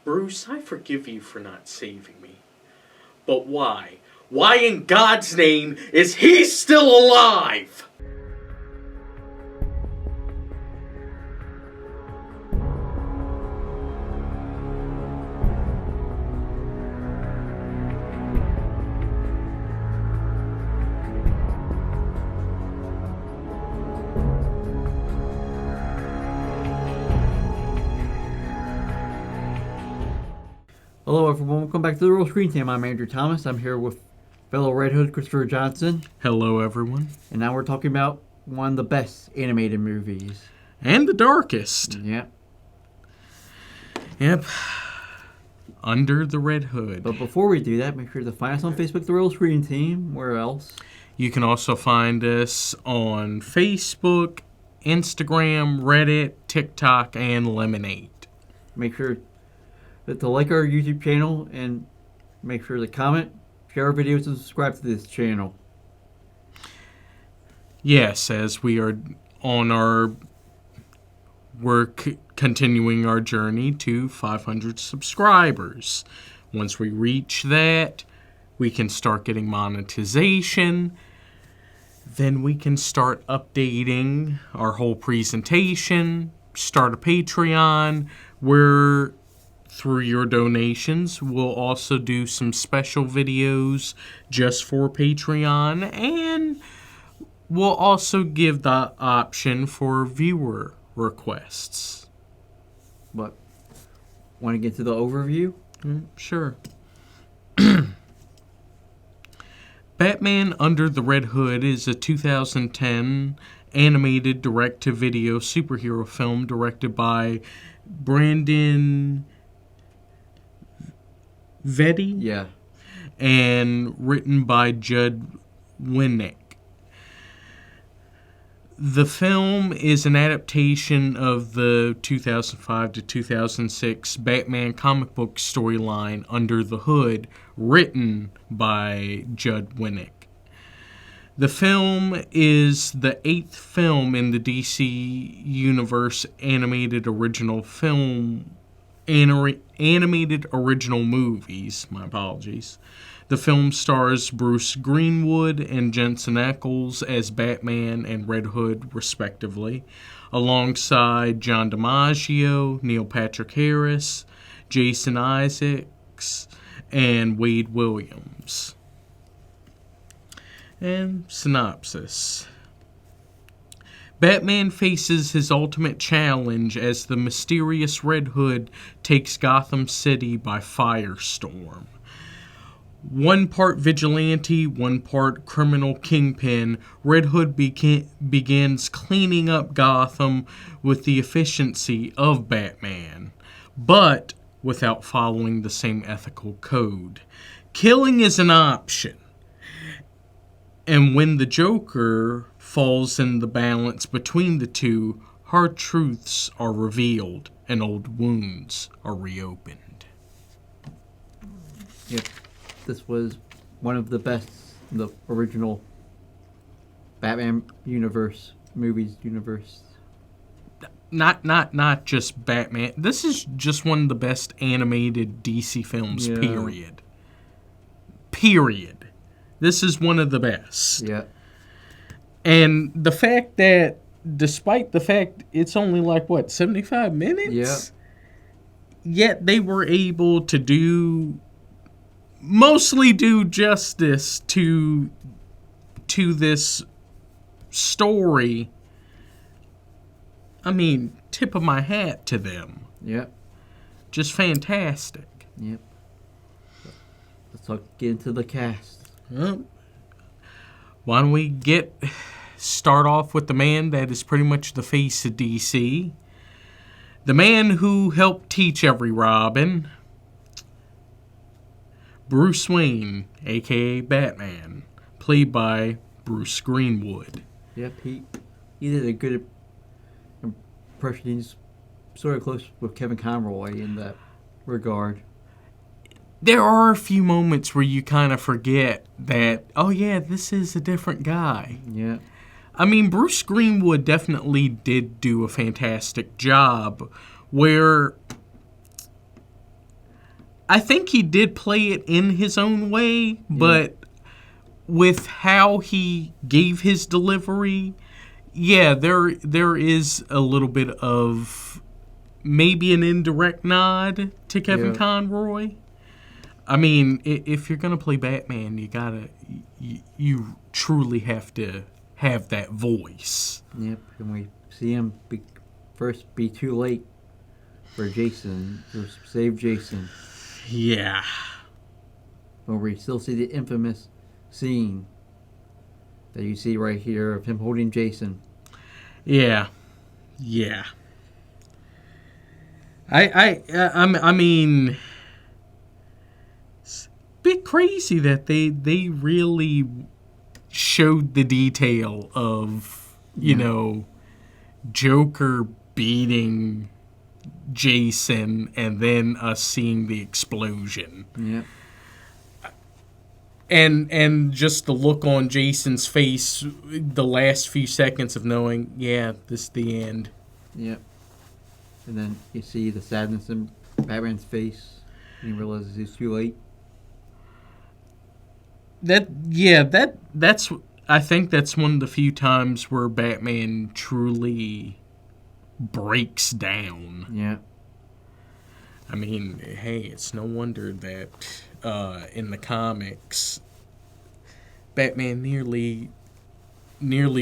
Bruce, I forgive you for not saving me. But why? Why in God's name is he still alive? Hello everyone, welcome back to the Real Screen Time. I'm Andrew Thomas. I'm here with fellow Red Hood Christopher Johnson. Hello everyone. And now we're talking about one of the best animated movies. And the darkest. Yep. Under the Red Hood. But before we do that, make sure to find us on Facebook, The Real Screen Team. Where else? You can also find us on Facebook, Instagram, Reddit, TikTok, and Lemonade. Make sure to like our YouTube channel and make sure to comment, share our videos, and subscribe to this channel. Yes, as we're continuing our journey to 500 subscribers. Once we reach that, we can start getting monetization. Then we can start updating our whole presentation, start a Patreon, where through your donations, we'll also do some special videos just for Patreon, and we'll also give the option for viewer requests. But, want to get to the overview? Sure. Batman Under the Red Hood is a 2010 animated direct-to-video superhero film directed by Brandon Vetti? Yeah. And written by Judd Winnick. The film is an adaptation of the 2005 to 2006 Batman comic book storyline Under the Hood, written by Judd Winnick. The film is the 8th film in the DC Universe animated original movies. My apologies. The film stars Bruce Greenwood and Jensen Ackles as Batman and Red Hood, respectively, alongside John DiMaggio, Neil Patrick Harris, Jason Isaacs, and Wade Williams. And synopsis. Batman faces his ultimate challenge as the mysterious Red Hood takes Gotham City by firestorm. One part vigilante, one part criminal kingpin, Red Hood begins cleaning up Gotham with the efficiency of Batman, but without following the same ethical code. Killing is an option. And when the Joker falls in the balance between the two, hard truths are revealed and old wounds are reopened. Yep. This was one of the best, the original Batman universe. Not just Batman. This is just one of the best animated DC films, period. Period. This is one of the best. Yeah. And the fact that, despite the fact it's only 75 minutes? Yeah. Yet they were able to mostly do justice to this story. I mean, tip of my hat to them. Yep. Just fantastic. Yep. Let's get into the cast. Well, why don't we start off with the man that is pretty much the face of DC. The man who helped teach every Robin. Bruce Wayne, a.k.a. Batman, played by Bruce Greenwood. Yep, he did a good impression. He's sort of close with Kevin Conroy in that regard. There are a few moments where you kind of forget that, oh yeah, this is a different guy. Yeah. I mean, Bruce Greenwood definitely did do a fantastic job where I think he did play it in his own way, but with how he gave his delivery, yeah, there is a little bit of maybe an indirect nod to Kevin Conroy. I mean, if you're gonna play Batman, you truly have to have that voice. Yep, and we see him first be too late for Jason to save Jason. Yeah. But we still see the infamous scene that you see right here of him holding Jason. Yeah. Yeah. I mean, it's a bit crazy that they really showed the detail of, you know, Joker beating Jason and then us seeing the explosion. Yeah. And just the look on Jason's face the last few seconds of knowing, yeah, this is the end. Yep. And then you see the sadness in Batman's face and he realizes he's too late. That's I think that's one of the few times where Batman truly breaks down. Yeah. I mean, hey, it's no wonder that in the comics, Batman nearly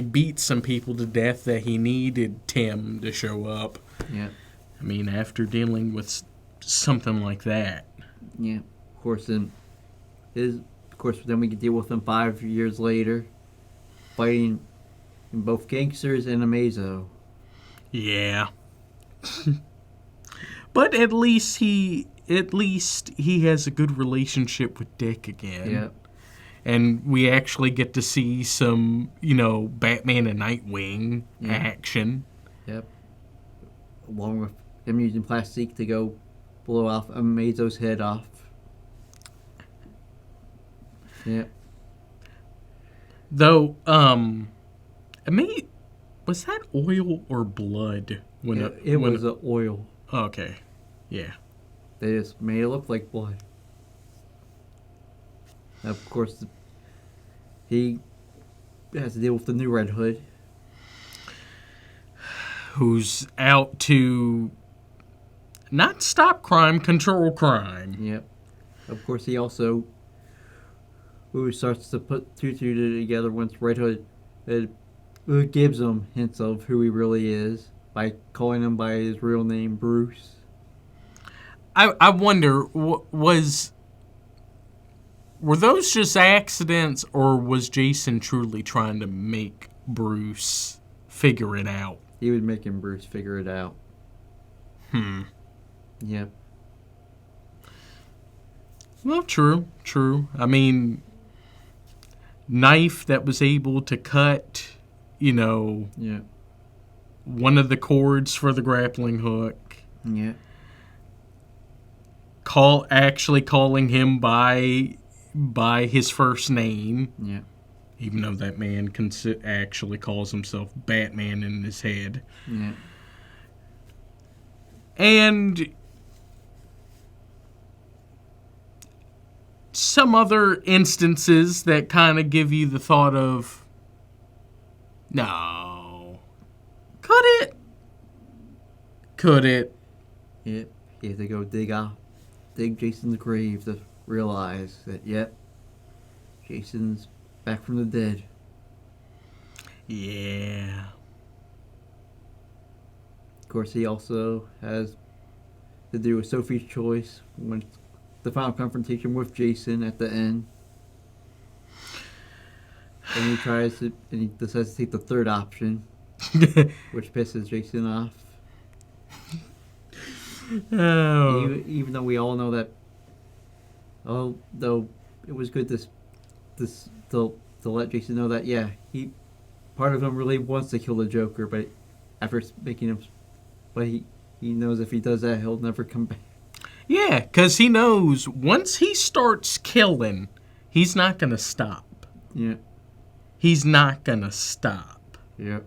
beat some people to death that he needed Tim to show up. Yeah. I mean, after dealing with something like that. Yeah. Of course, then we can deal with him 5 years later, fighting both gangsters and Amazo. Yeah. But at least he has a good relationship with Dick again. Yeah. And we actually get to see some, Batman and Nightwing action. Yep. Along with him using plastic to go blow off Amazo's head off. Yep. Though, was that oil or blood? It was oil. Okay. Yeah. They just made it look like blood. Of course, he has to deal with the new Red Hood. Who's out to not stop crime, control crime. Yep. Of course, he also starts to put two together once Red Hood gives him hints of who he really is by calling him by his real name, Bruce. I wonder, were those just accidents, or was Jason truly trying to make Bruce figure it out? He was making Bruce figure it out. Yep. Well, true. I mean, knife that was able to cut, one of the cords for the grappling hook. Yeah. Actually calling him by his first name. Yeah. Even though that man actually calls himself Batman in his head. Yeah. And some other instances that kind of give you the thought of, no. Could it? Yep. He had to go dig Jason's grave to realize that, yep, Jason's back from the dead. Yeah. Of course, he also has to do with Sophie's choice when the final confrontation with Jason at the end. And he decides to take the third option, which pisses Jason off. Oh. Even though we all know that, though it was good to let Jason know that, yeah, part of him really wants to kill the Joker, but after making him, but he knows if he does that, he'll never come back. Yeah, because he knows once he starts killing, he's not going to stop. Yeah. He's not going to stop. Yeah.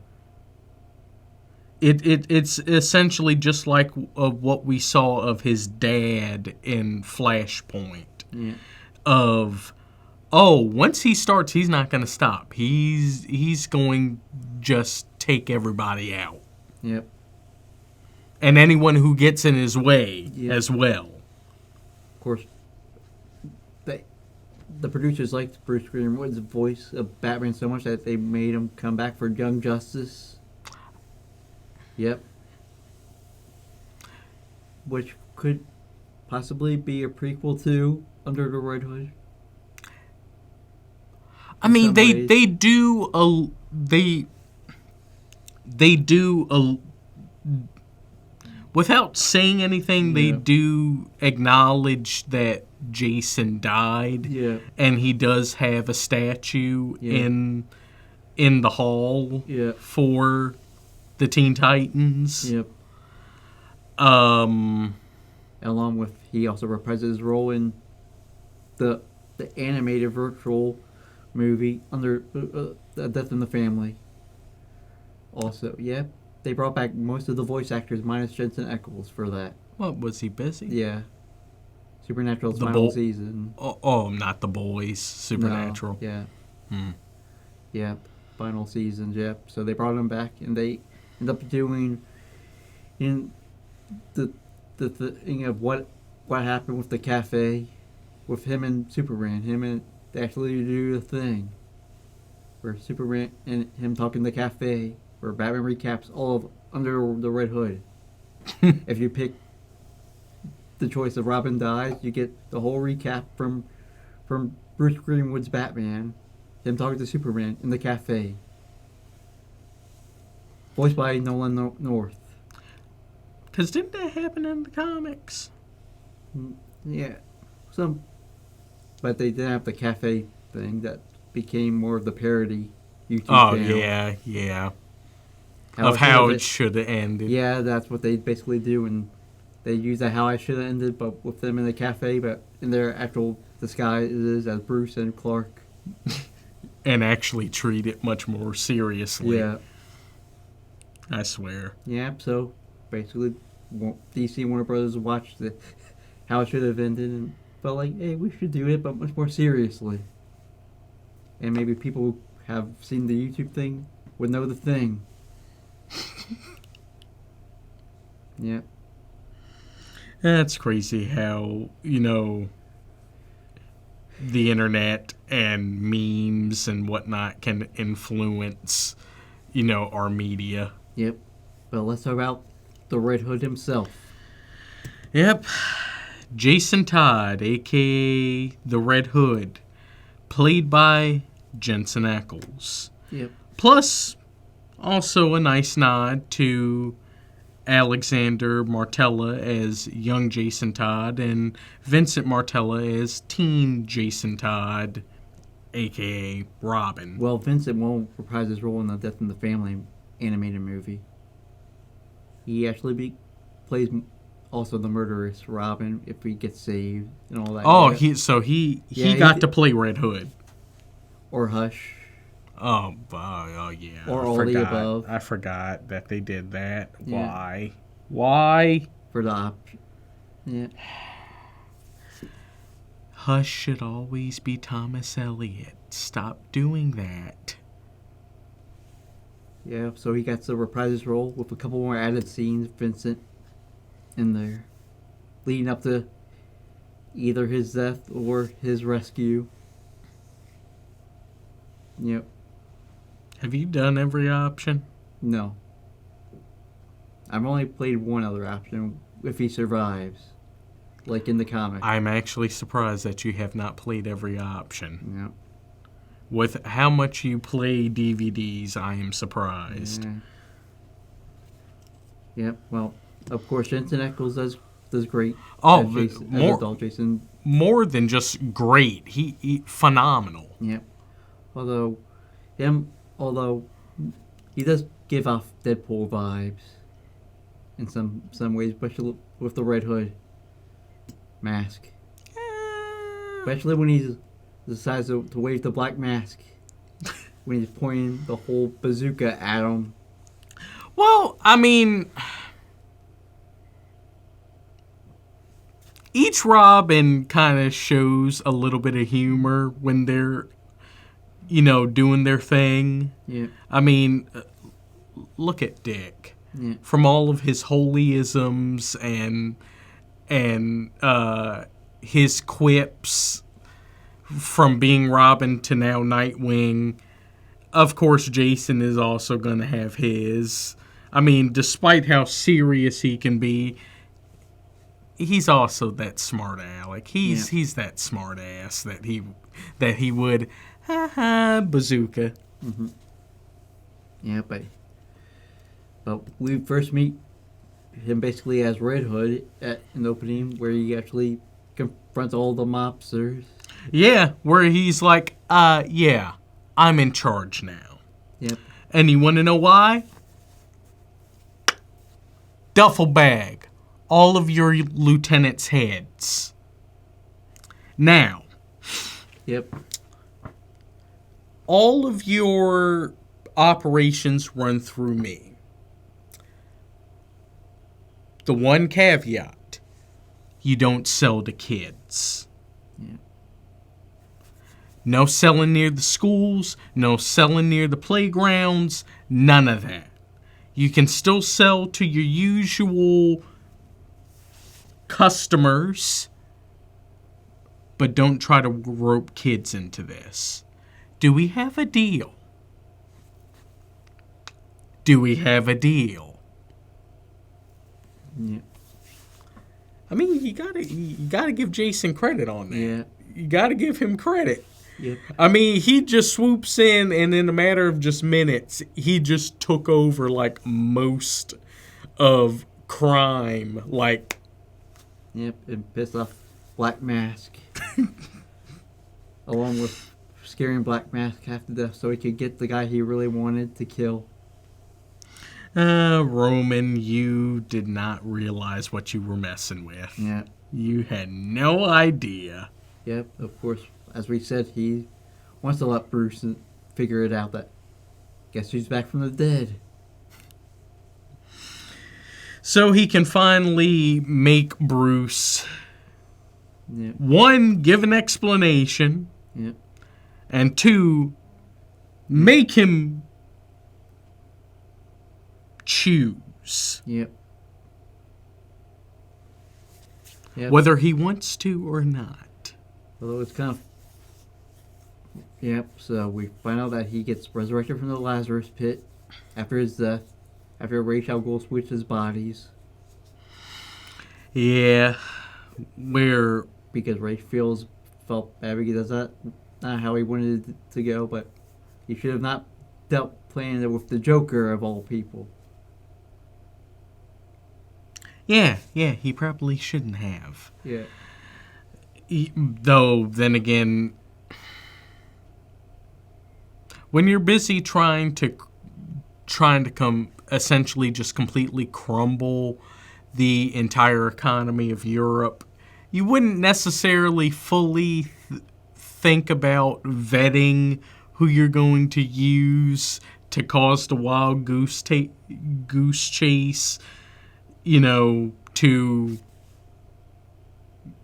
It's essentially just like what we saw of his dad in Flashpoint. Yeah. Of, oh, once he starts, he's not going to stop. He's going just take everybody out. Yep. And anyone who gets in his way Yep. as well. Of course, the producers liked Bruce Greenwood's voice of Batman so much that they made him come back for Young Justice. Yep. Which could possibly be a prequel to Under the Red Hood. I mean, some they ways. they do a without saying anything. They Yeah. do acknowledge that Jason died, Yeah. and he does have a statue Yeah. in the hall Yeah. for the Teen Titans. Yep. Um, Along with, he also reprises his role in the animated virtual movie Under Death in the Family. Also, yeah, they brought back most of the voice actors minus Jensen Ackles for that. what was he busy? Yeah. Supernatural's The final Bo- season. Oh, not the boys. Supernatural. No, yeah. Hmm. Yeah. Final season, yep. So they brought him back, and they end up doing in the thing of what happened with the cafe with him and Superman. They actually do the thing where Superman and him talking in the cafe, where Batman recaps all of Under the Red Hood. If you pick the choice of Robin dies, you get the whole recap from Bruce Greenwood's Batman, him talking to Superman in the cafe. Voiced by Nolan North. Because didn't that happen in the comics? Yeah, but they didn't have the cafe thing that became more of the parody YouTube Oh, channel. yeah. Of how it should have ended. Yeah, that's what they basically do, and they use that how I should have ended, but with them in the cafe, but in their actual disguises as Bruce and Clark. And actually treat it much more seriously. Yeah, I swear. yeah. So basically, DC and Warner Brothers watched how it should have ended, and felt like, hey, we should do it, but much more seriously. And maybe people who have seen the YouTube thing would know the thing. Yeah. That's crazy how, the internet and memes and whatnot can influence, our media. Yep. But let's talk about the Red Hood himself. Yep. Jason Todd, a.k.a. the Red Hood, played by Jensen Ackles. Yep. Plus, also a nice nod to Alexander Martella as young Jason Todd and Vincent Martella as teen Jason Todd, a.k.a. Robin. Well, Vincent won't reprise his role in the Death in the Family animated movie. He actually plays also the murderous Robin if he gets saved and all that. Oh, Yeah. he got to play Red Hood. Or Hush. Oh yeah. Or all the above. I forgot that they did that. Yeah. Why? For the option. Yeah. Hush should always be Thomas Elliot. Stop doing that. Yeah, so he got to reprise his role with a couple more added scenes, Vincent, in there. Leading up to either his death or his rescue. Yep. Have you done every option? No. I've only played one other option, if he survives. Like in the comic. I'm actually surprised that you have not played every option. Yep. With how much you play DVDs, I am surprised. Yeah. Yep, well, of course, Jensen Ackles does great. Oh, as Jason, as more adult Jason. more than just great. He phenomenal. Yep. Although he does give off Deadpool vibes in some ways, especially with the Red Hood mask. Especially when he decides to wave the black mask when he's pointing the whole bazooka at him. Well, I mean, each Robin kind of shows a little bit of humor when they're, doing their thing. Yeah. I mean, look at Dick. Yeah. From all of his holyisms and his quips from being Robin to now Nightwing. Of course, Jason is also going to have his. I mean, despite how serious he can be, he's also that smart aleck. He's that smart ass that he would bazooka. Mm-hmm. Yeah, but we first meet him basically as Red Hood at an opening where he actually confronts all the mobsters. Yeah, where he's like, yeah, I'm in charge now. Yep. And you want to know why? Duffel bag. All of your lieutenants' heads. Now. Yep. All of your operations run through me. The one caveat, you don't sell to kids. Yeah. No selling near the schools, no selling near the playgrounds, none of that. You can still sell to your usual customers, but don't try to rope kids into this. Do we have a deal? Do we have a deal? Yeah. I mean, you gotta give Jason credit on that. Yeah. You gotta give him credit. Yep. I mean, he just swoops in, and in a matter of just minutes, he just took over, like, most of crime. Like, Yep, and pissed off Black Mask. Along with scaring Black Mask half to death so he could get the guy he really wanted to kill. Roman, you did not realize what you were messing with. Yeah. You had no idea. Yep, of course. As we said, he wants to let Bruce figure it out that guess who's back from the dead. So he can finally make Bruce, Yep. one, give an explanation, Yep. and two, make him choose Yep. Yep. whether he wants to or not. Although it's kind of... Yep, so we find out that he gets resurrected from the Lazarus pit after his death, after Ra's al Ghul switches bodies. Yeah, where... Because Ray felt bad because that's not how he wanted it to go, but he should have not dealt playing it with the Joker of all people. Yeah, he probably shouldn't have. Yeah. Though, then again, when you're busy trying to come essentially just completely crumble the entire economy of Europe, you wouldn't necessarily fully think about vetting who you're going to use to cause the wild goose chase, to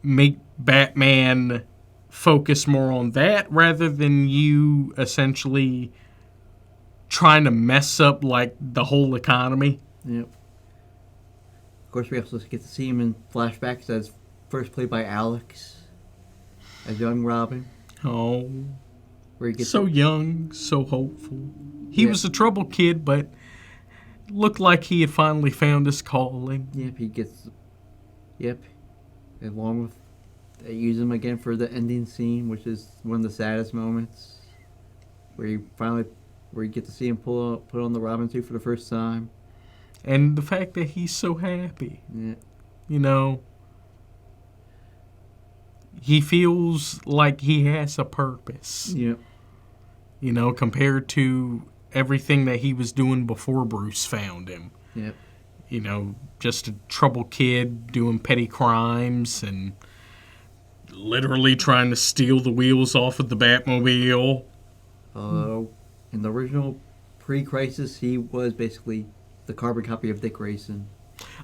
make Batman focus more on that rather than you essentially trying to mess up, like, the whole economy. Yep. Of course, we also get to see him in flashbacks as first played by Alex as young Robin. Oh, Where he gets so young, so hopeful. He was a troubled kid, but looked like he had finally found his calling. Yep, he gets... Yep. Along with... They use him again for the ending scene, which is one of the saddest moments. Where you get to see him put on the Robin suit for the first time. And the fact that he's so happy. Yeah. He feels like he has a purpose. Yep. Compared to everything that he was doing before Bruce found him. Yep. Just a troubled kid doing petty crimes and literally trying to steal the wheels off of the Batmobile. Although, in the original pre-Crisis, he was basically the carbon copy of Dick Grayson.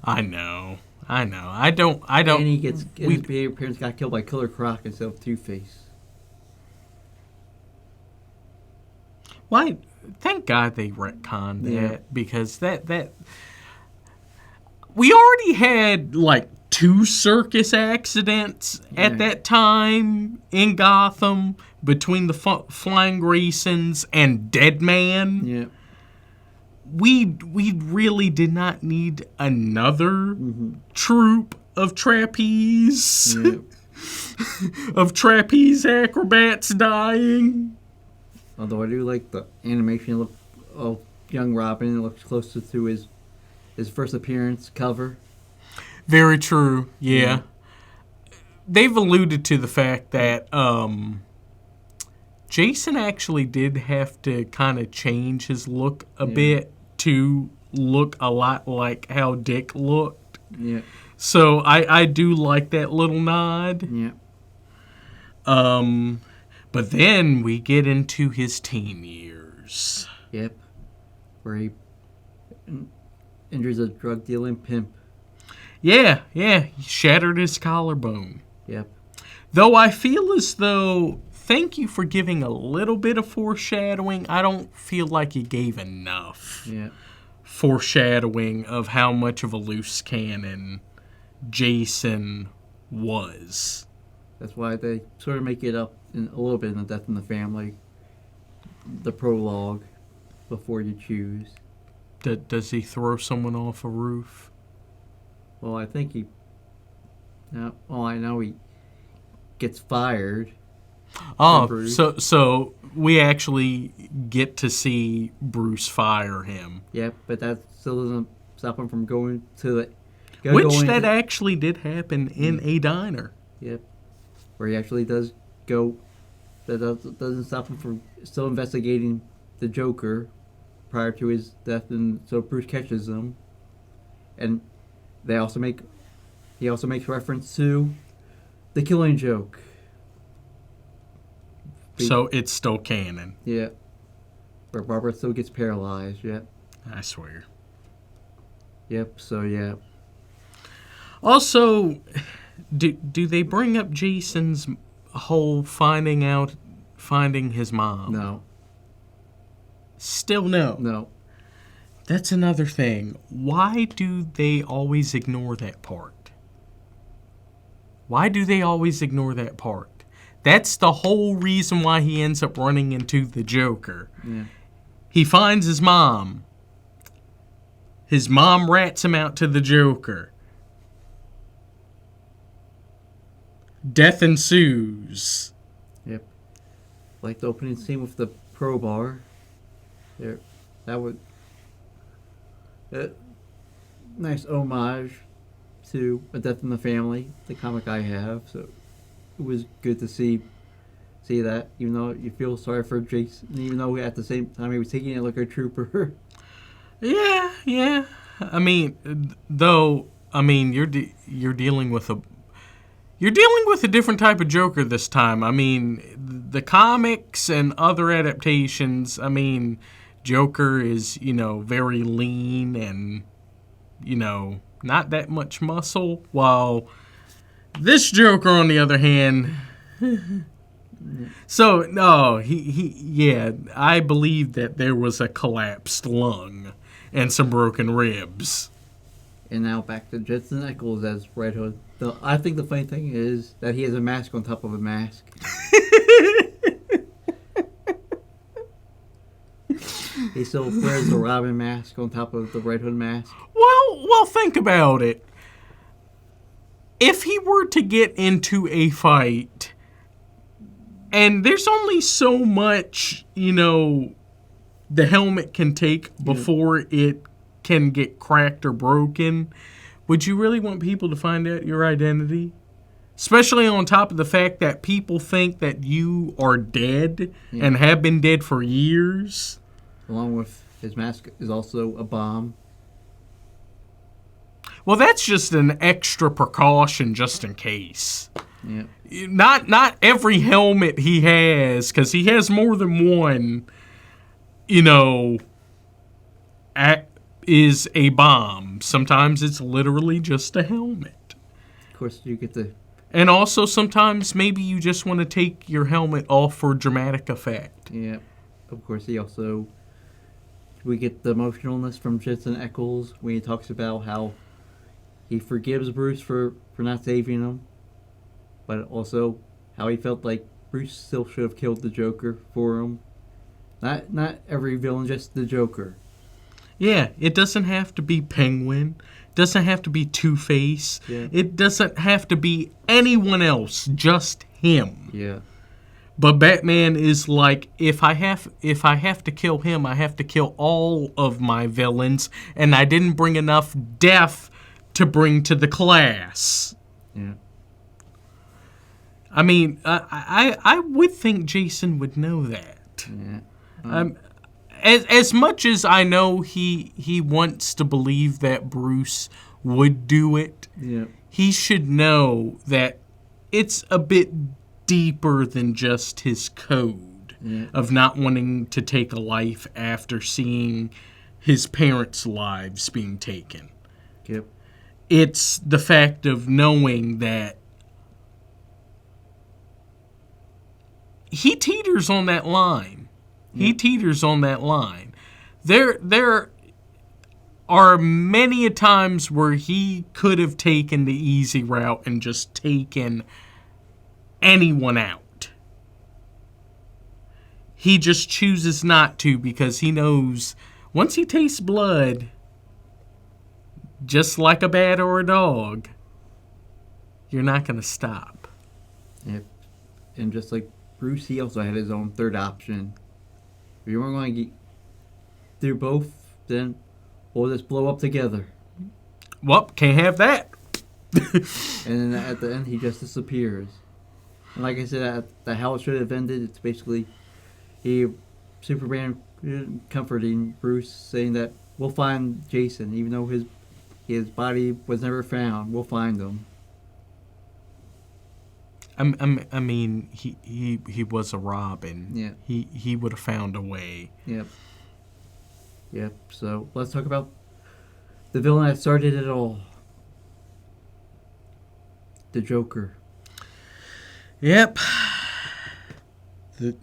I know. I don't. And he gets his parents got killed by Killer Croc instead of Two-Face. Why? Thank God they retconned that, because that we already had like 2 circus accidents at that time in Gotham between the Flying Graysons and Deadman. Yeah. We really did not need another troupe of trapeze of trapeze acrobats dying. Although I do like the animation of young Robin. It looks closer to his first appearance cover. Very true. Yeah. They've alluded to the fact that Jason actually did have to kind of change his look a bit to look a lot like how Dick looked. Yeah. So I do like that little nod. Yeah. But then we get into his teen years. Yep. Where he injures a drug dealing pimp. Yeah. He shattered his collarbone. Yep. Though I feel as though, thank you for giving a little bit of foreshadowing. I don't feel like you gave enough foreshadowing of how much of a loose cannon Jason was. That's why they sort of make it up a little bit in the Death in the Family, the prologue, before you choose. Does he throw someone off a roof? Well, I think he... Well, I know he gets fired. Oh, so we actually get to see Bruce fire him. Yep, but that still doesn't stop him from going to the... That actually did happen in a diner. Yep. Where he actually does go... That doesn't stop him from still investigating the Joker prior to his death, and so Bruce catches him. And he also makes reference to the Killing Joke. So it's still canon. Yeah. Where Barbara still gets paralyzed, yeah. I swear. Yep, so yeah. Also, do they bring up Jason's whole finding his mom? No. Still no. No. That's another thing. Why do they always ignore that part? Why do they always ignore that part? That's the whole reason why he ends up running into the Joker. Yeah. He finds his mom. His mom rats him out to the Joker. Death ensues. Yep. Like the opening scene with the crowbar. There, that would... nice homage to A Death in the Family, the comic I have. So it was good to see that, even though you feel sorry for Jason, even though at the same time he was taking it like a trooper. Yeah. I mean, you're dealing with a different type of Joker this time. I mean, the comics and other adaptations, I mean, Joker is, very lean and, not that much muscle, while this Joker, on the other hand... So, no, I believe that there was a collapsed lung and some broken ribs. And now back to Jensen Ackles as Red Hood. I think the funny thing is that he has a mask on top of a mask. He still wears the Robin mask on top of the Red Hood mask. Well, think about it. If he were to get into a fight, and there's only so much, the helmet can take before it can get cracked or broken, would you really want people to find out your identity? Especially on top of the fact that people think that you are dead and have been dead for years. Along with his mask is also a bomb. Well, that's just an extra precaution just in case. Yeah. Not every helmet he has, because he has more than one, is a bomb. Sometimes it's literally just a helmet. Of course, you get the... And also sometimes maybe you just want to take your helmet off for dramatic effect. Yeah. Of course, we get the emotionalness from Jensen Ackles when he talks about how he forgives Bruce for not saving him, but also how he felt like Bruce still should have killed the Joker for him. Not every villain, just the Joker. Yeah, it doesn't have to be Penguin. It doesn't have to be Two-Face. Yeah. It doesn't have to be anyone else, just him. Yeah. But Batman is like, if I have to kill him, I have to kill all of my villains, and I didn't bring enough death to bring to the class. Yeah. I mean, I would think Jason would know that. Yeah. As much as I know he wants to believe that Bruce would do it, Yeah. he should know that it's a bit deeper than just his code of not wanting to take a life after seeing his parents' lives being taken. Yep. It's the fact of knowing that he teeters on that line. He teeters on that line. There are many a times where he could have taken the easy route and just taken anyone out. He just chooses not to because he knows once he tastes blood, just like a bat or a dog, you're not going to stop. Yep. And just like Bruce, he also had his own third option. If you weren't going to do both, then we'll just blow up together. Well, can't have that. And then at the end, he just disappears. And like I said, how it should have ended, it's basically Superman comforting Bruce, saying that we'll find Jason, even though his body was never found. We'll find him. I mean, he was a Robin. Yeah. He would have found a way. Yep. Yep. So let's talk about the villain that started it all. The Joker. Yep. The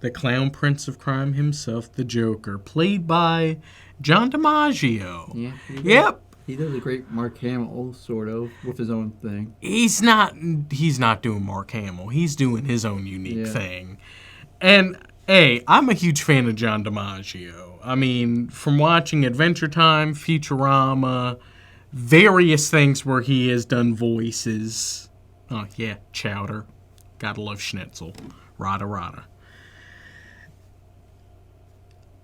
clown prince of crime himself, the Joker, played by John DiMaggio. Yeah. Yep. He does a great Mark Hamill, sort of, with his own thing. He's not doing Mark Hamill. He's doing his own unique thing. And hey, I'm a huge fan of John DiMaggio. I mean, from watching Adventure Time, Futurama, various things where he has done voices. Oh yeah, Chowder. Gotta love Schnitzel. Rada rada.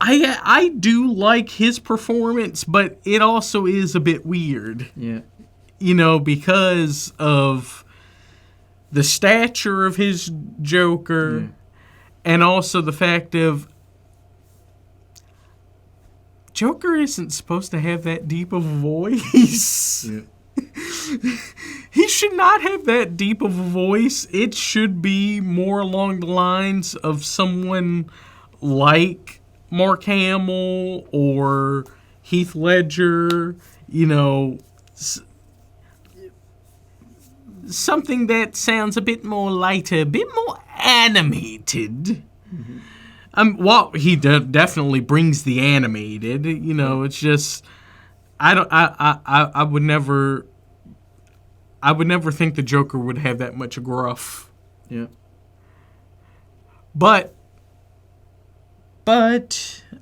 I do like his performance, but it also is a bit weird. Yeah. You know, because of the stature of his Joker, and also the fact of Joker isn't supposed to have that deep of a voice. Yeah. He should not have that deep of a voice. It should be more along the lines of someone like Mark Hamill or Heath Ledger, you know, something that sounds a bit more lighter, a bit more animated. Mm-hmm. Well, he definitely brings the animated. You know, it's just I would never think the Joker would have that much gruff. Yeah. But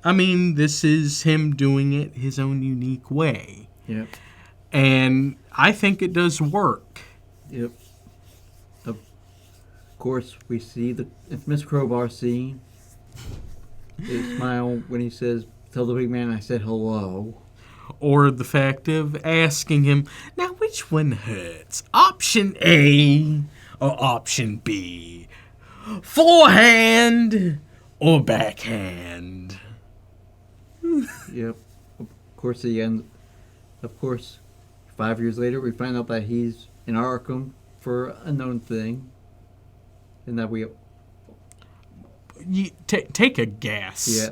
I mean, this is him doing it his own unique way. Yep. And I think it does work. Yep. Of course, we see the infamous crowbar scene. His smile when he says, "Tell the big man I said hello." Or the fact of asking him, now which one hurts? Option A or option B? Forehand or backhand? Yep. Of course, the end. Of course, 5 years later, we find out that he's in Arkham for a known thing, and that we. take a guess. Yeah.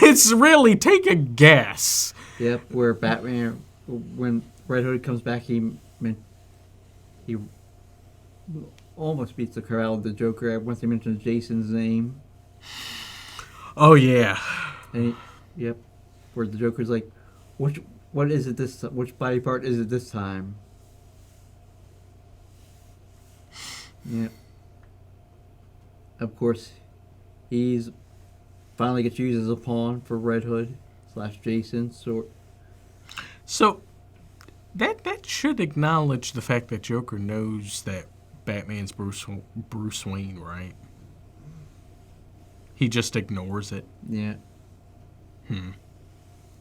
It's really take a guess. Yep, where Batman, when Red Hood comes back, he almost beats the crowd out of the Joker once he mentions Jason's name. Oh yeah. And where the Joker's like, what is it this? Which body part is it this time? Yep. Of course, he's finally gets used as a pawn for Red Hood / Jason. So that should acknowledge the fact that Joker knows that Batman's Bruce Wayne, right? He just ignores it. Yeah.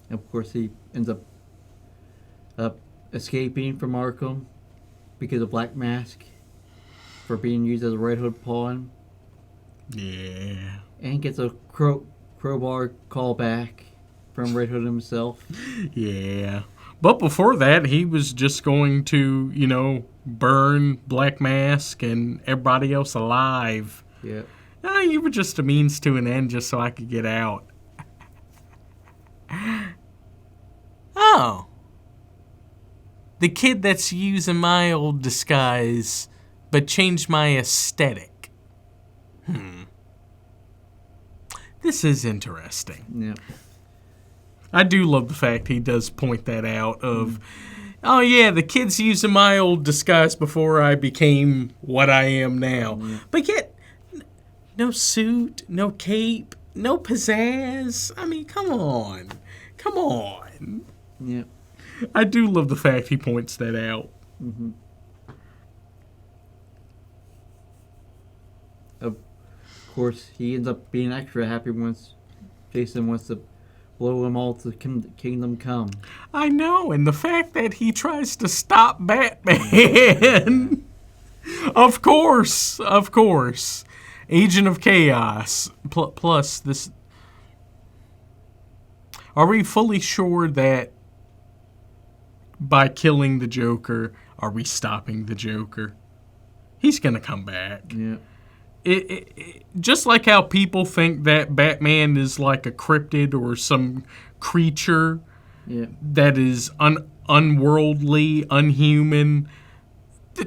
Of course, he ends up escaping from Arkham because of Black Mask for being used as a Red Hood pawn. Yeah. And gets a crowbar call back from Red Hood himself. Yeah. But before that, he was just going to, burn Black Mask and everybody else alive. Yeah. You were just a means to an end just so I could get out. Oh. The kid that's using my old disguise, but changed my aesthetic. This is interesting. Yeah. I do love the fact he does point that out of, oh yeah, the kid's using my old disguise before I became what I am now. But yet, no suit, no cape, no pizzazz. I mean, come on. Come on. Yeah. I do love the fact he points that out. Mm-hmm. Of course, he ends up being extra happy once Jason wants to blow them all to Kingdom Come. I know, and the fact that he tries to stop Batman. Of course. Agent of Chaos. Plus, this... Are we fully sure that by killing the Joker, are we stopping the Joker? He's going to come back. Yeah. Just like how people think that Batman is like a cryptid or some creature that is unworldly, unhuman,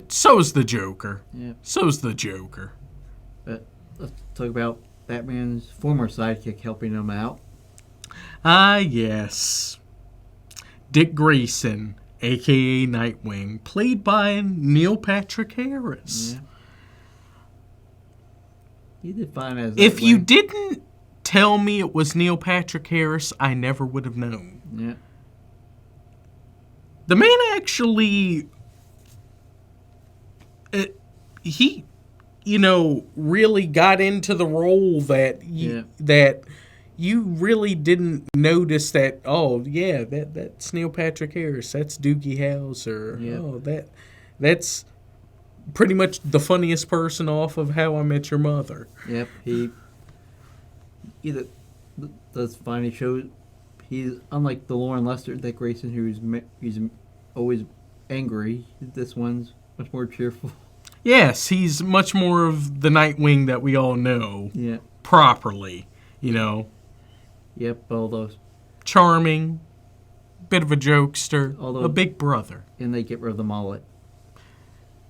so's the Joker. Yeah. So's the Joker. But let's talk about Batman's former sidekick helping him out. Ah, yes. Dick Grayson, a.k.a. Nightwing, played by Neil Patrick Harris. Yeah. He did fine as If you didn't tell me it was Neil Patrick Harris, I never would have known. Yeah. The man actually, he, really got into the role that you really didn't notice that, oh, yeah, that's Neil Patrick Harris. That's Doogie Howser. Yeah. Oh, that's pretty much the funniest person off of How I Met Your Mother. Yep, he either does funny shows. He's unlike the Lauren Lester Dick Grayson, who's always angry. This one's much more cheerful. Yes, he's much more of the Nightwing that we all know. Yeah. Properly, Yep, although charming, bit of a jokester, although a big brother. And they get rid of the mullet.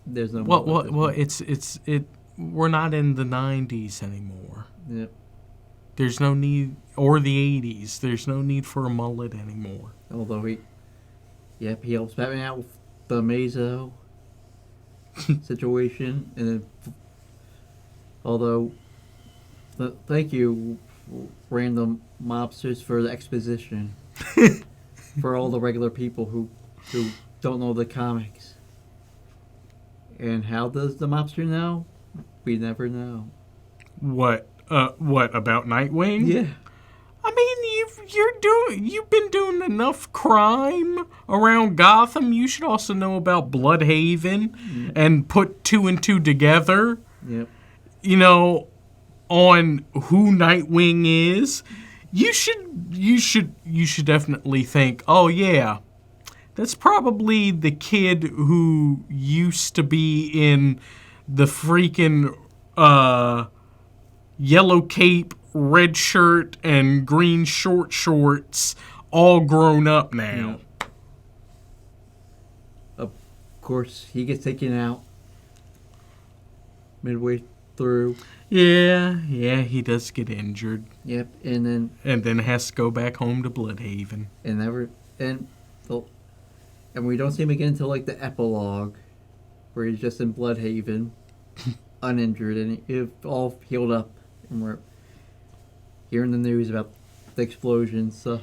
There's no mullet. Well, we're not in the 90s anymore. Yep. There's no need, or the 80s. There's no need for a mullet anymore. Although he helps Batman out with the Mazo situation, and then thank you, random mobsters, for the exposition for all the regular people who don't know the comics. And how does the mobster know? We never know. What about Nightwing? Yeah. I mean, you've been doing enough crime around Gotham. You should also know about Bloodhaven and put two and two together. Yep. On who Nightwing is. You should definitely think, oh yeah, that's probably the kid who used to be in the freaking yellow cape, red shirt, and green short shorts, all grown up now. Yeah. Of course, he gets taken out midway through. Yeah, he does get injured. Yep, and then has to go back home to Bloodhaven. and we don't see him again until like the epilogue, where he's just in Bloodhaven, uninjured, and he's all healed up, and we're hearing the news about the explosion stuff.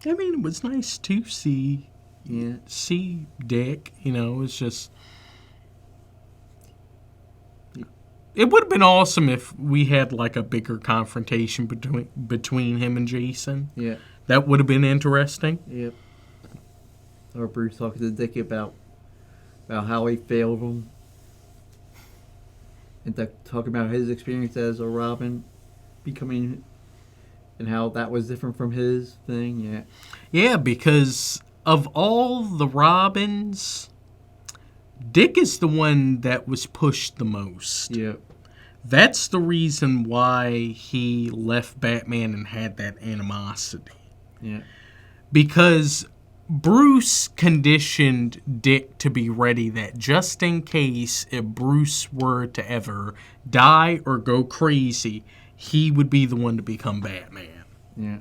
I mean, it was nice to see Dick. It's just... It would have been awesome if we had like a bigger confrontation between him and Jason. Yeah. That would have been interesting. Yep. Or Bruce talking to Dick about how he failed him. And talking about his experience as a Robin becoming... And how that was different from his thing, yeah. Yeah, because of all the Robins, Dick is the one that was pushed the most. Yeah. That's the reason why he left Batman and had that animosity. Yeah. Because Bruce conditioned Dick to be ready that just in case if Bruce were to ever die or go crazy, he would be the one to become Batman. Yeah.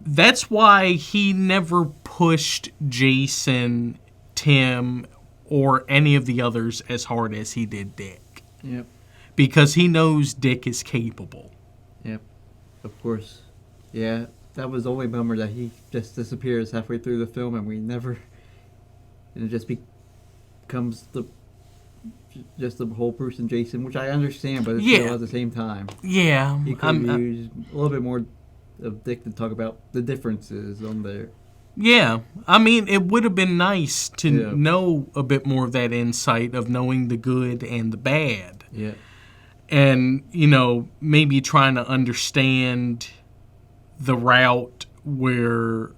That's why he never pushed Jason, Tim, or any of the others as hard as he did Dick. Yep. Because he knows Dick is capable. Yep. Of course. Yeah. That was the only bummer that he just disappears halfway through the film and we never... And it just becomes just the whole Bruce and Jason, which I understand, but it's still at the same time. Yeah. He could have used a little bit more of Dick to talk about the differences on there. Yeah. I mean, it would have been nice to know a bit more of that insight of knowing the good and the bad. Yeah. And, maybe trying to understand the route where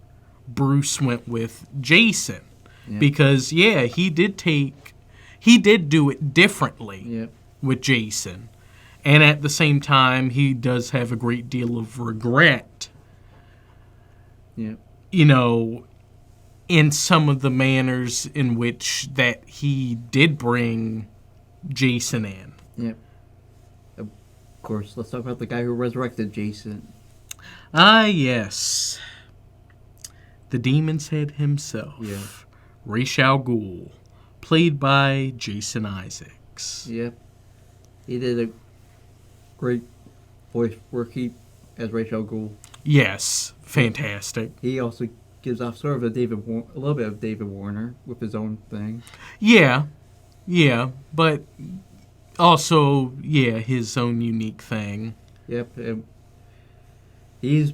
Bruce went with Jason. Yeah. Because, he did do it differently with Jason. And at the same time, he does have a great deal of regret. Yeah. In some of the manners in which that he did bring Jason in. Yep. Of course, let's talk about the guy who resurrected Jason. Ah, yes. The Demon's Head himself. Yeah. Ra's al Ghul. Played by Jason Isaacs. Yep. He did a great voice work as Ra's al Ghul. Yes. Fantastic. He also gives off sort of a little bit of David Warner with his own thing. Yeah. Yeah. But also, his own unique thing. Yep. He's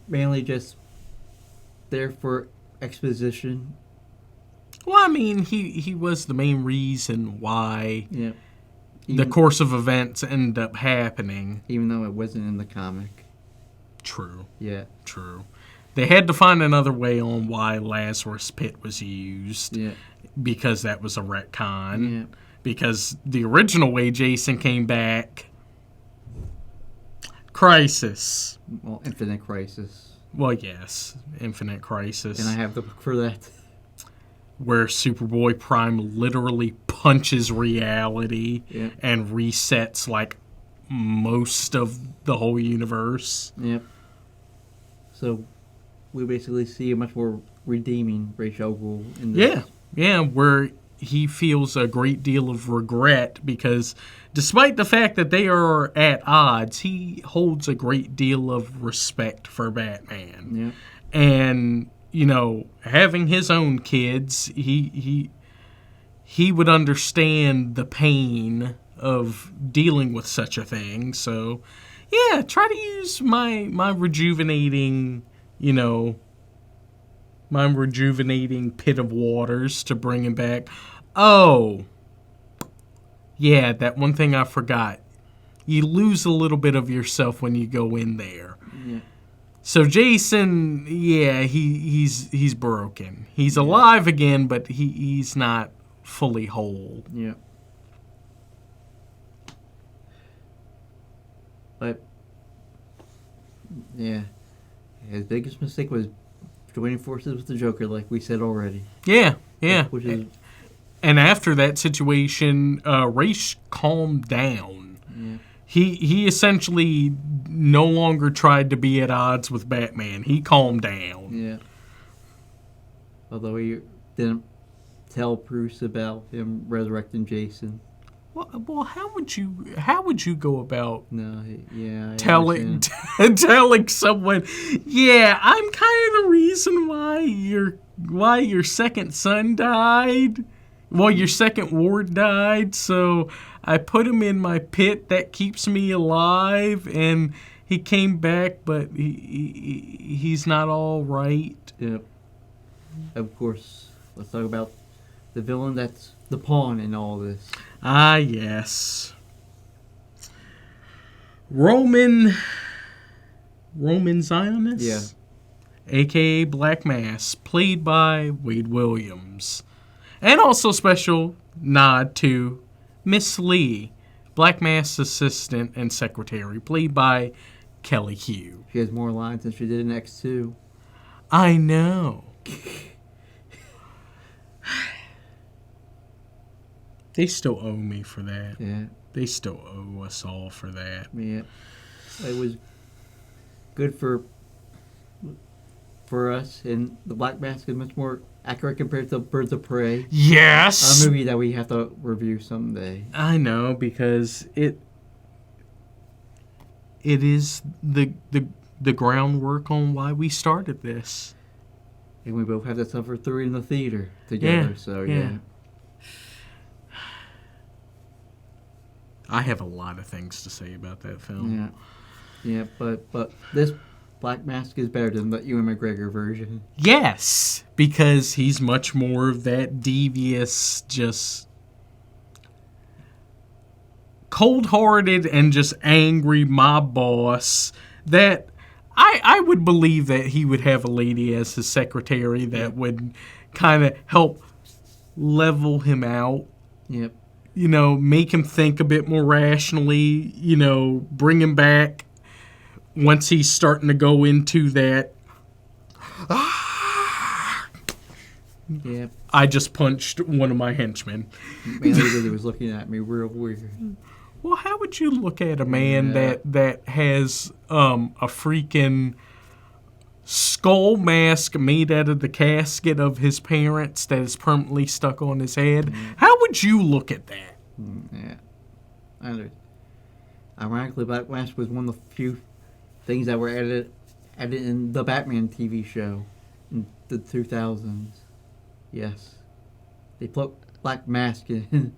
mainly just there for exposition. Well, I mean, he was the main reason why the course of events ended up happening. Even though it wasn't in the comic. True. Yeah. True. They had to find another way on why Lazarus Pit was used. Yeah. Because that was a retcon. Yeah. Because the original way Jason came back... Crisis. Well, Infinite Crisis. Well, yes. Infinite Crisis. And I have the book for that. Where Superboy Prime literally punches reality and resets, like, most of the whole universe. Yep. So, we basically see a much more redeeming Ra's al Ghul in this. Yeah, where he feels a great deal of regret because despite the fact that they are at odds, he holds a great deal of respect for Batman. Yeah. And... having his own kids, he would understand the pain of dealing with such a thing. So, try to use my rejuvenating, my rejuvenating pit of waters to bring him back. Oh, yeah, that one thing I forgot. You lose a little bit of yourself when you go in there. Yeah. So Jason, yeah, he's broken. He's alive again, but he's not fully whole. Yeah. But yeah, his biggest mistake was joining forces with the Joker, like we said already. Yeah. Which is And after that situation, Ra's calmed down. yeah. He essentially no longer tried to be at odds with Batman. He calmed down. Yeah. Although he didn't tell Bruce about him resurrecting Jason. Well, how would you go about No, I telling understand. telling someone, yeah, I'm kind of the reason why your second son died? Well, your second ward died, so I put him in my pit that keeps me alive, and he came back, but he's not all right. Yep. Of course, let's talk about the villain that's the pawn in all this. Ah, yes. Roman Zionist? Yeah. A.K.A. Black Mass, played by Wade Williams. And also special nod to Miss Lee, Black Mass assistant and secretary, played by Kelly Hugh. She has more lines than she did in X2. I know. They still owe me for that. Yeah. They still owe us all for that. Yeah. It was good for us, and the Black Mask is much more accurate compared to Birds of Prey. Yes! A movie that we have to review someday. I know, because it is the groundwork on why we started this. And we both had to suffer through it in the theater together, so yeah. I have a lot of things to say about that film. Yeah, but this Black Mask is better than the Ewan McGregor version. Yes, because he's much more of that devious, just cold-hearted and just angry mob boss that I would believe that he would have a lady as his secretary that would kind of help level him out. Yep. You know, make him think a bit more rationally, you know, bring him back once he's starting to go into that. Yep. I just punched one of my henchmen. Mainly because he was looking at me real weird. Well, how would you look at a man that has a freaking skull mask made out of the casket of his parents that is permanently stuck on his head? How would you look at that? Yeah. Ironically, Black Mask was one of the few things that were added in the Batman TV show in the 2000s. Yes. They put Black Mask in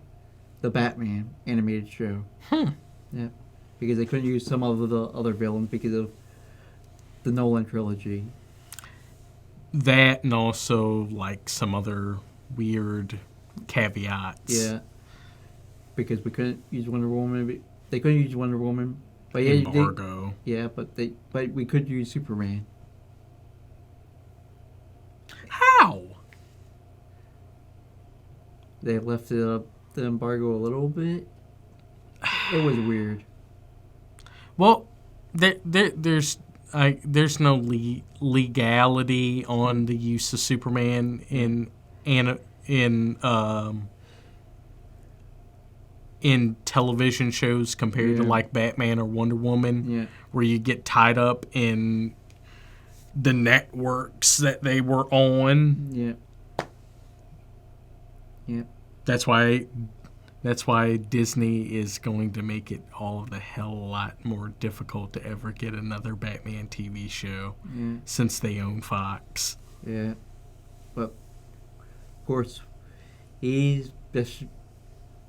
the Batman animated show. Yeah. Because they couldn't use some of the other villains because of the Nolan trilogy. That and also like some other weird caveats. Yeah. Because we couldn't use Wonder Woman. They couldn't use Wonder Woman. But yeah, Embargo. but we could use Superman. How? They left it up the embargo a little bit. It was weird. Well, there's no legality on the use of Superman in television shows compared to like Batman or Wonder Woman, where you get tied up in the networks that they were on. Yeah. That's why Disney is going to make it all of the hell a lot more difficult to ever get another Batman TV show since they own Fox. Yeah. But, of course, he's best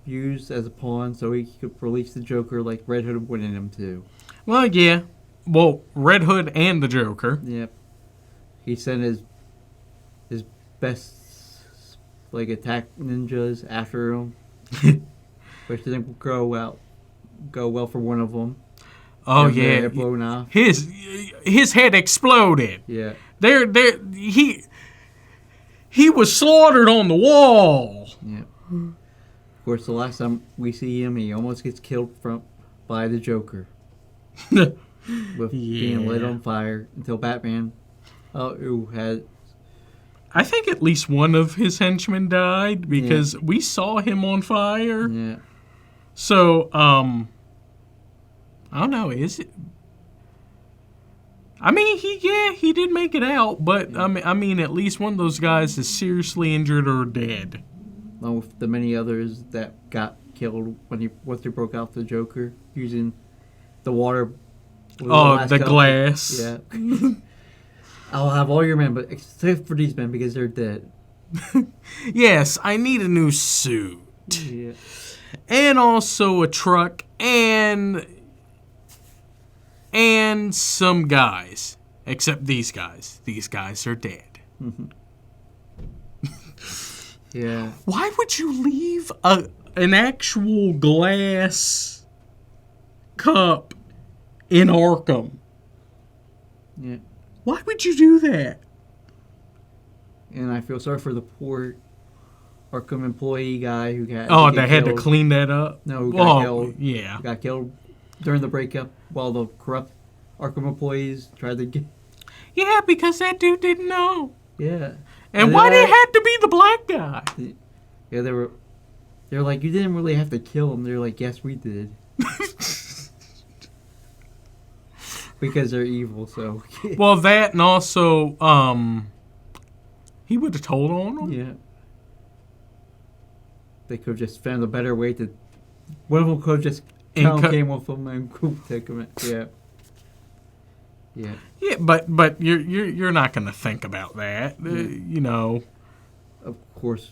used as a pawn so he could release the Joker like Red Hood wanted him to. Well, yeah. Well, Red Hood and the Joker. Yep. He sent his best attack ninjas after him, which didn't go well for one of them. Oh Having their yeah, head blown off. his head exploded. Yeah. He was slaughtered on the wall. Yeah. Of course, the last time we see him, he almost gets killed by the Joker with being lit on fire until Batman, who had. I think at least one of his henchmen died because we saw him on fire. Yeah. So, I don't know. Is it? I mean, he did make it out, but I mean, at least one of those guys is seriously injured or dead. Along with the many others that got killed once they broke out the Joker using the water. The glass. Yeah. I'll have all your men, but except for these men because they're dead. Yes, I need a new suit. Yeah. And also a truck and some guys. Except these guys. These guys are dead. Yeah. Why would you leave an actual glass cup in Arkham? Yeah. Why would you do that? And I feel sorry for the poor Arkham employee guy who got. Oh, they had to clean that up? No, who got killed. Yeah. Got killed during the breakup while the corrupt Arkham employees tried to get. Yeah, because that dude didn't know. Yeah. And why did it have to be the black guy? Yeah, they were like, you didn't really have to kill him. They're like, yes, we did. Because they're evil, so. Well, that and also, he would have told on them. Yeah. They could have just found a better way to. One of them could have just came with them and take them. Yeah. Yeah. Yeah, but you're not going to think about that, you know. Of course,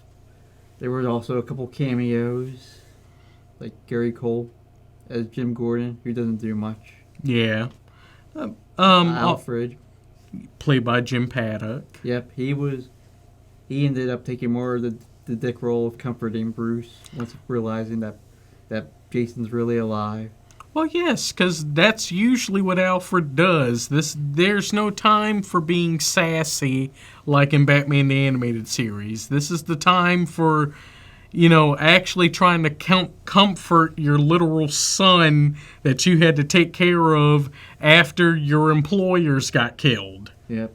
there were also a couple cameos, like Gary Cole as Jim Gordon, who doesn't do much. Yeah. Alfred, played by Jim Paddock. Yep, he ended up taking more of the dick role of comforting Bruce once realizing that Jason's really alive. Well, yes, because that's usually what Alfred does. There's no time for being sassy like in Batman the Animated Series. This is the time for, actually trying to comfort your literal son that you had to take care of after your employers got killed. Yep.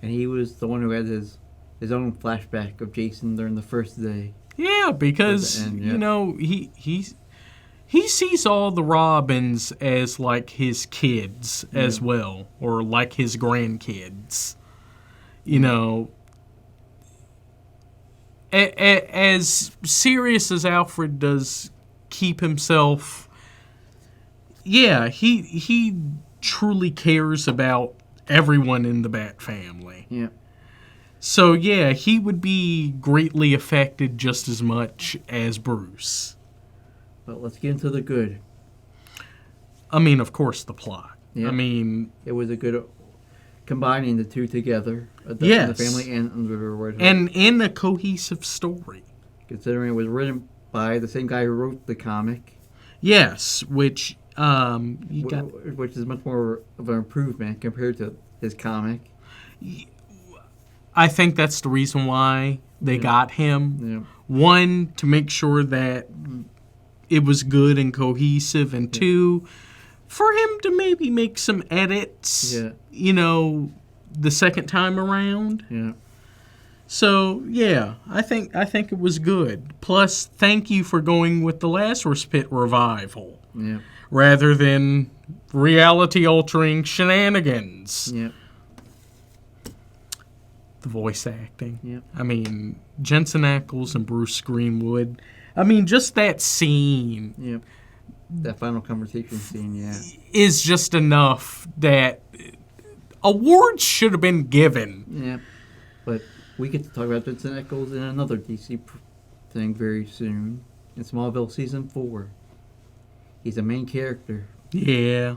And he was the one who had his own flashback of Jason during the first day. Yeah, because, he sees all the Robins as like his kids as well, or like his grandkids. As serious as Alfred does keep himself, he truly cares about everyone in the Bat family. Yeah. So, he would be greatly affected just as much as Bruce. But let's get into the good. I mean, of course, the plot. Yeah. I mean, it was a good combining the two together. The family and Under the Red Hood. And in a cohesive story. Considering it was written by the same guy who wrote the comic. Yes, which which is much more of an improvement compared to his comic. I think that's the reason why they got him. Yeah. One, to make sure that it was good and cohesive, and two, for him to maybe make some edits, the second time around. Yeah. So, I think it was good. Plus, thank you for going with the Lazarus Pit revival. Yeah. Rather than reality-altering shenanigans. Yeah. The voice acting. Yeah. I mean, Jensen Ackles and Bruce Greenwood. I mean, just that scene. Yeah. That final conversation scene, is just enough that awards should have been given. Yeah. But we get to talk about Jensen Ackles in another DC thing very soon. In Smallville Season 4. He's a main character. Yeah.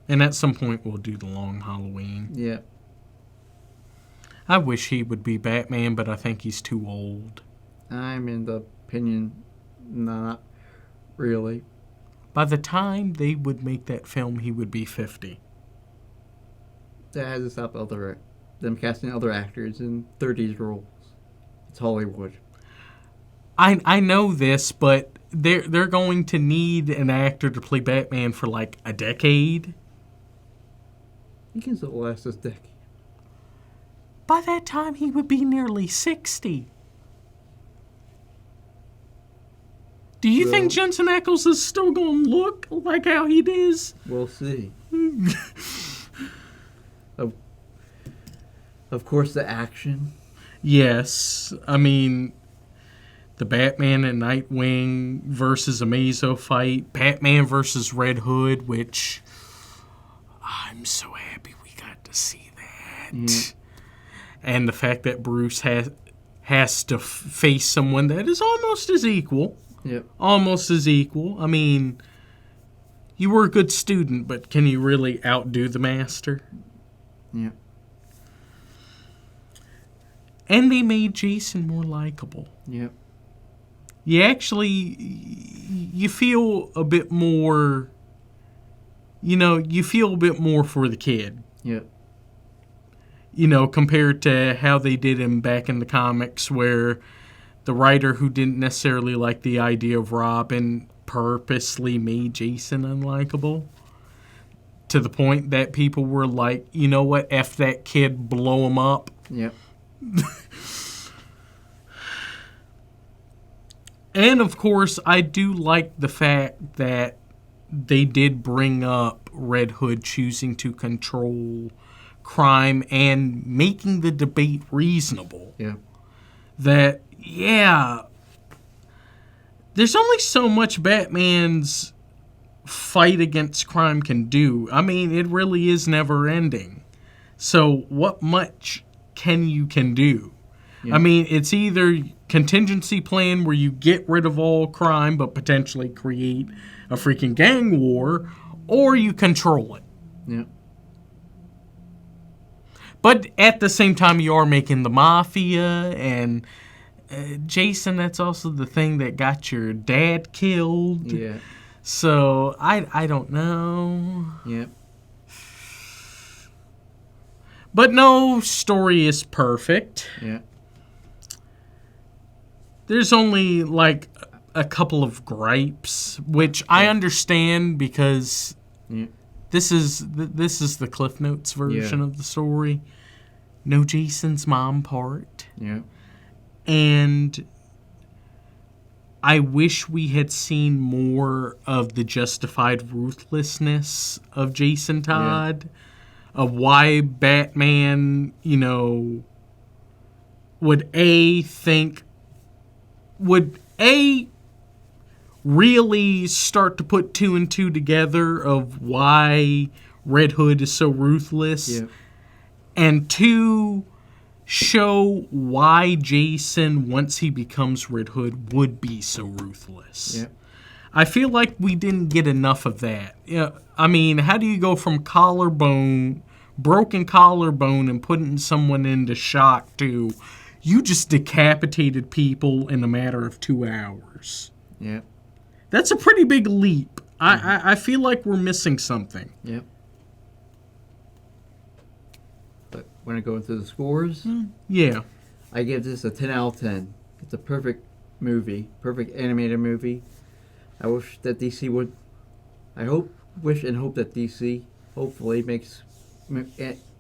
And at some point we'll do the Long Halloween. Yeah. I wish he would be Batman, but I think he's too old. I'm in the opinion, not really. By the time they would make that film, he would be 50. That has to stop them casting other actors in 30s roles. It's Hollywood. I know this, but they're going to need an actor to play Batman for like a decade. He can still last this decade. By that time, he would be nearly 60. Do you think Jensen Ackles is still going to look like how he does? We'll see. Of course, the action. Yes. I mean, the Batman and Nightwing versus Amazo fight. Batman versus Red Hood, which I'm so happy we got to see that. Yeah. And the fact that Bruce has to face someone that is almost his equal. Yep. Almost as equal. I mean, you were a good student, but can you really outdo the master? Yep. And they made Jason more likable. Yep. You feel a bit more, you feel a bit more for the kid. Yep. Compared to how they did him back in the comics, where the writer who didn't necessarily like the idea of Robin purposely made Jason unlikable. To the point that people were like, you know what, F that kid, blow him up. Yep. And, of course, I do like the fact that they did bring up Red Hood choosing to control crime and making the debate reasonable. Yeah. That, there's only so much Batman's fight against crime can do. I mean, it really is never ending. So what much can do? Yeah. I mean, it's either contingency plan where you get rid of all crime but potentially create a freaking gang war, or you control it. Yeah. But at the same time, you are making the mafia, and Jason, that's also the thing that got your dad killed. Yeah. So, I don't know. Yeah. But no story is perfect. Yeah. There's only, like, a couple of gripes, which I understand because this is the Cliff Notes version of the story. No Jason's mom part. Yeah. And I wish we had seen more of the justified ruthlessness of Jason Todd. Yeah. Of why Batman, would really start to put two and two together of why Red Hood is so ruthless. Yeah. And two, show why Jason, once he becomes Red Hood, would be so ruthless. Yeah. I feel like we didn't get enough of that. I mean, how do you go from broken collarbone and putting someone into shock to you just decapitated people in a matter of 2 hours? Yeah. That's a pretty big leap. I feel like we're missing something. Yep. But when I go into the scores, yeah, I give this a 10 out of 10. It's a perfect movie, perfect animated movie. I wish that DC would. Wish and hope that DC hopefully makes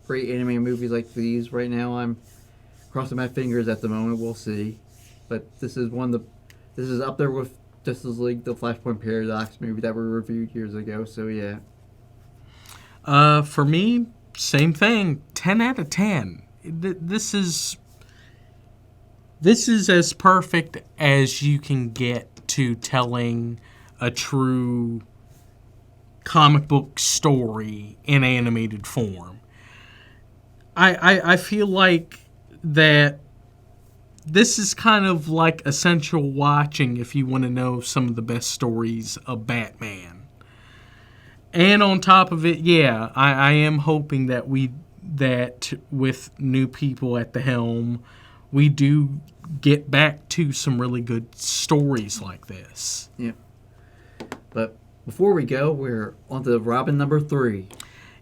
great animated movies like these. Right now, I'm crossing my fingers at the moment. We'll see. But this is this is up there with Justice League, the Flashpoint Paradox movie that we reviewed years ago. So yeah. For me, same thing. 10 out of 10. This is as perfect as you can get to telling a true comic book story in animated form. I feel like that this is kind of like essential watching if you want to know some of the best stories of Batman. And on top of it, I am hoping that with new people at the helm, we do get back to some really good stories like this. Yeah. But Before we go, we're on to Robin number 3.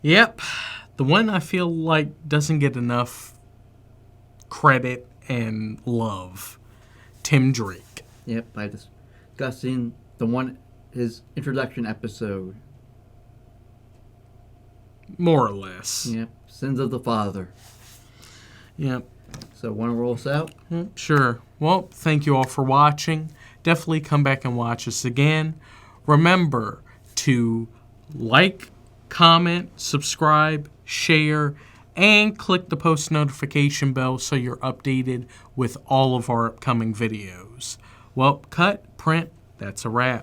Yep, the one I feel like doesn't get enough credit and love. Tim Drake. Yep, by discussing his introduction episode. More or less. Yep, Sins of the Father. Yep. So, want to roll us out? Sure. Well, thank you all for watching. Definitely come back and watch us again. Remember to like, comment, subscribe, share, and click the post notification bell so you're updated with all of our upcoming videos. Well, cut, print, that's a wrap.